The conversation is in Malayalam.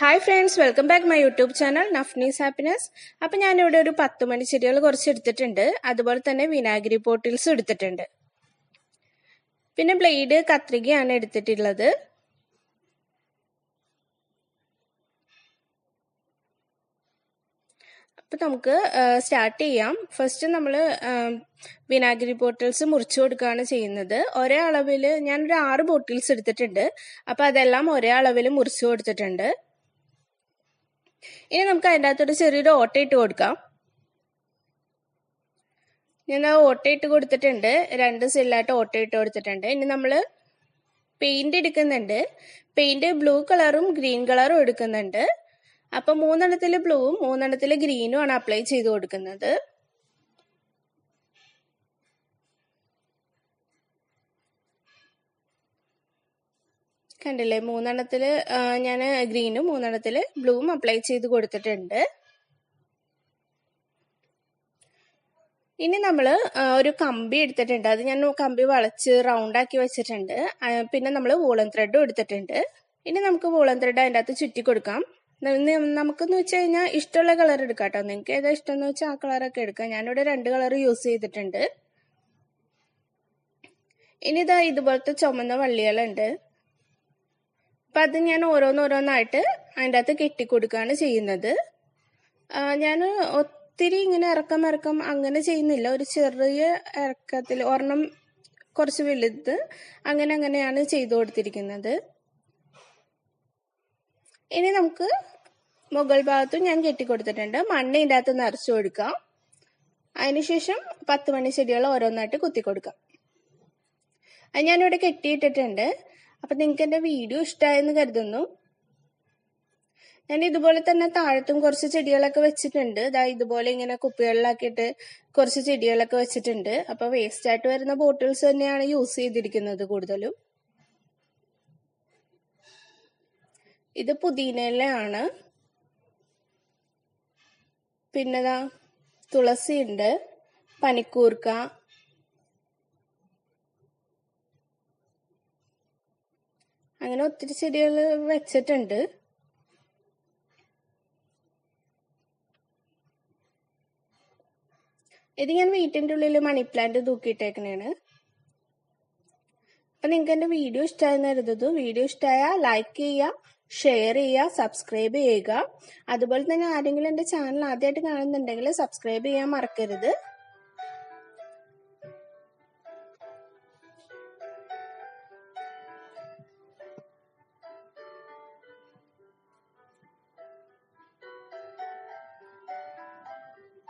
Hi friends, welcome back my YouTube channel നഫ്നീസ് ഹാപ്പിനെസ്. അപ്പം ഞാനിവിടെ ഒരു 10 മണി ചെടികൾ കുറച്ച് എടുത്തിട്ടുണ്ട്. അതുപോലെ തന്നെ വിനാഗിരി ബോട്ടിൽസ് എടുത്തിട്ടുണ്ട്. പിന്നെ ബ്ലേഡ് കത്രികയാണ് എടുത്തിട്ടുള്ളത്. അപ്പം നമുക്ക് സ്റ്റാർട്ട് ചെയ്യാം. ഫസ്റ്റ് നമ്മൾ വിനാഗിരി ബോട്ടിൽസ് മുറിച്ചു കൊടുക്കുകയാണ് ചെയ്യുന്നത്. ഒരേ അളവിൽ ഞാനൊരു 6 ബോട്ടിൽസ് എടുത്തിട്ടുണ്ട്. അപ്പം അതെല്ലാം ഒരേ അളവിൽ മുറിച്ചു കൊടുത്തിട്ടുണ്ട്. ഇനി നമുക്ക് അതിൻ്റെ അകത്തൊരു ചെറിയൊരു ഓട്ട ഇട്ട് കൊടുക്കാം. ഞാൻ ഓട്ട ഇട്ട് കൊടുത്തിട്ടുണ്ട്. 2 സൈഡിലായിട്ട് ഓട്ട ഇട്ട് കൊടുത്തിട്ടുണ്ട്. ഇനി നമ്മൾ പെയിന്റ് എടുക്കുന്നുണ്ട്. പെയിന്റ് ബ്ലൂ കളറും ഗ്രീൻ കളറും എടുക്കുന്നുണ്ട്. അപ്പം 3 ബ്ലൂവും 3 ഗ്രീനും ആണ് അപ്ലൈ ചെയ്ത് കൊടുക്കുന്നത്. കണ്ടില്ലേ, 3 ഞാൻ ഗ്രീനും 3 ബ്ലൂവും അപ്ലൈ ചെയ്ത് കൊടുത്തിട്ടുണ്ട്. ഇനി നമ്മൾ ഒരു കമ്പി എടുത്തിട്ടുണ്ട്. അത് ഞാൻ കമ്പി വളച്ച് റൗണ്ടാക്കി വെച്ചിട്ടുണ്ട്. പിന്നെ നമ്മൾ വൂളൻ ത്രെഡും എടുത്തിട്ടുണ്ട്. ഇനി നമുക്ക് വൂളൻ ത്രെഡ് അതിൻ്റെ അകത്ത് ചുറ്റി കൊടുക്കാം. നമുക്കെന്ന് വെച്ച് കഴിഞ്ഞാൽ ഇഷ്ടമുള്ള കളർ എടുക്കാം കേട്ടോ. നിങ്ങൾക്ക് ഏതാ ഇഷ്ടം എന്ന് വെച്ചാൽ ആ കളറൊക്കെ എടുക്കാം. ഞാനിവിടെ 2 കളർ യൂസ് ചെയ്തിട്ടുണ്ട്. ഇനി ഇതാ ഇതുപോലത്തെ ചുമന്ന വള്ളികളുണ്ട്. അപ്പം അത് ഞാൻ ഓരോന്നോരോന്നായിട്ട് അതിൻ്റെ അകത്ത് കെട്ടിക്കൊടുക്കുകയാണ് ചെയ്യുന്നത്. ഞാൻ ഒത്തിരി ഇങ്ങനെ ഇറക്കം അങ്ങനെ ചെയ്യുന്നില്ല. ഒരു ചെറിയ ഇറക്കത്തിൽ ഒരെണ്ണം കുറച്ച് വലുത് അങ്ങനെയാണ് ചെയ്തു കൊടുത്തിരിക്കുന്നത്. ഇനി നമുക്ക് മുകൾ ഭാഗത്തും ഞാൻ കെട്ടിക്കൊടുത്തിട്ടുണ്ട്. മണ്ണ് ഇതിൻ്റെ അകത്ത് നിറച്ചു കൊടുക്കാം. അതിനുശേഷം 10 മണി ചെടികൾ ഓരോന്നായിട്ട് കുത്തിക്കൊടുക്കാം. അത് ഞാനിവിടെ കെട്ടിയിട്ടിട്ടുണ്ട്. അപ്പം നിങ്ങൾക്ക് എൻ്റെ വീഡിയോ ഇഷ്ടമായെന്ന് കരുതുന്നു. ഞാൻ ഇതുപോലെ തന്നെ താഴത്തും കുറച്ച് ചെടികളൊക്കെ വെച്ചിട്ടുണ്ട്. ഇതുപോലെ ഇങ്ങനെ കുപ്പികളിലാക്കിയിട്ട് കുറച്ച് ചെടികളൊക്കെ വെച്ചിട്ടുണ്ട്. അപ്പോൾ വേസ്റ്റ് ആയിട്ട് വരുന്ന ബോട്ടിൽസ് തന്നെയാണ് യൂസ് ചെയ്തിരിക്കുന്നത് കൂടുതലും. ഇത് പുതിനയിലാണ്. പിന്നെ തുളസി ഉണ്ട്, പനിക്കൂർക്ക, അങ്ങനെ ഒത്തിരി ചെടികൾ വെച്ചിട്ടുണ്ട്. ഇത് ഞാൻ വീട്ടിൻ്റെ ഉള്ളിൽ മണി പ്ലാന്റ് തൂക്കിയിട്ടേക്കണേണ്. അപ്പം നിങ്ങൾക്ക് എൻ്റെ വീഡിയോ ഇഷ്ടമായെന്ന് കരുതുന്നു. വീഡിയോ ഇഷ്ടമായാൽ ലൈക്ക് ചെയ്യുക, ഷെയർ ചെയ്യുക, സബ്സ്ക്രൈബ് ചെയ്യുക. അതുപോലെ തന്നെ ആരെങ്കിലും എൻ്റെ ചാനൽ ആദ്യമായിട്ട് കാണുന്നുണ്ടെങ്കിൽ സബ്സ്ക്രൈബ് ചെയ്യാൻ മറക്കരുത്.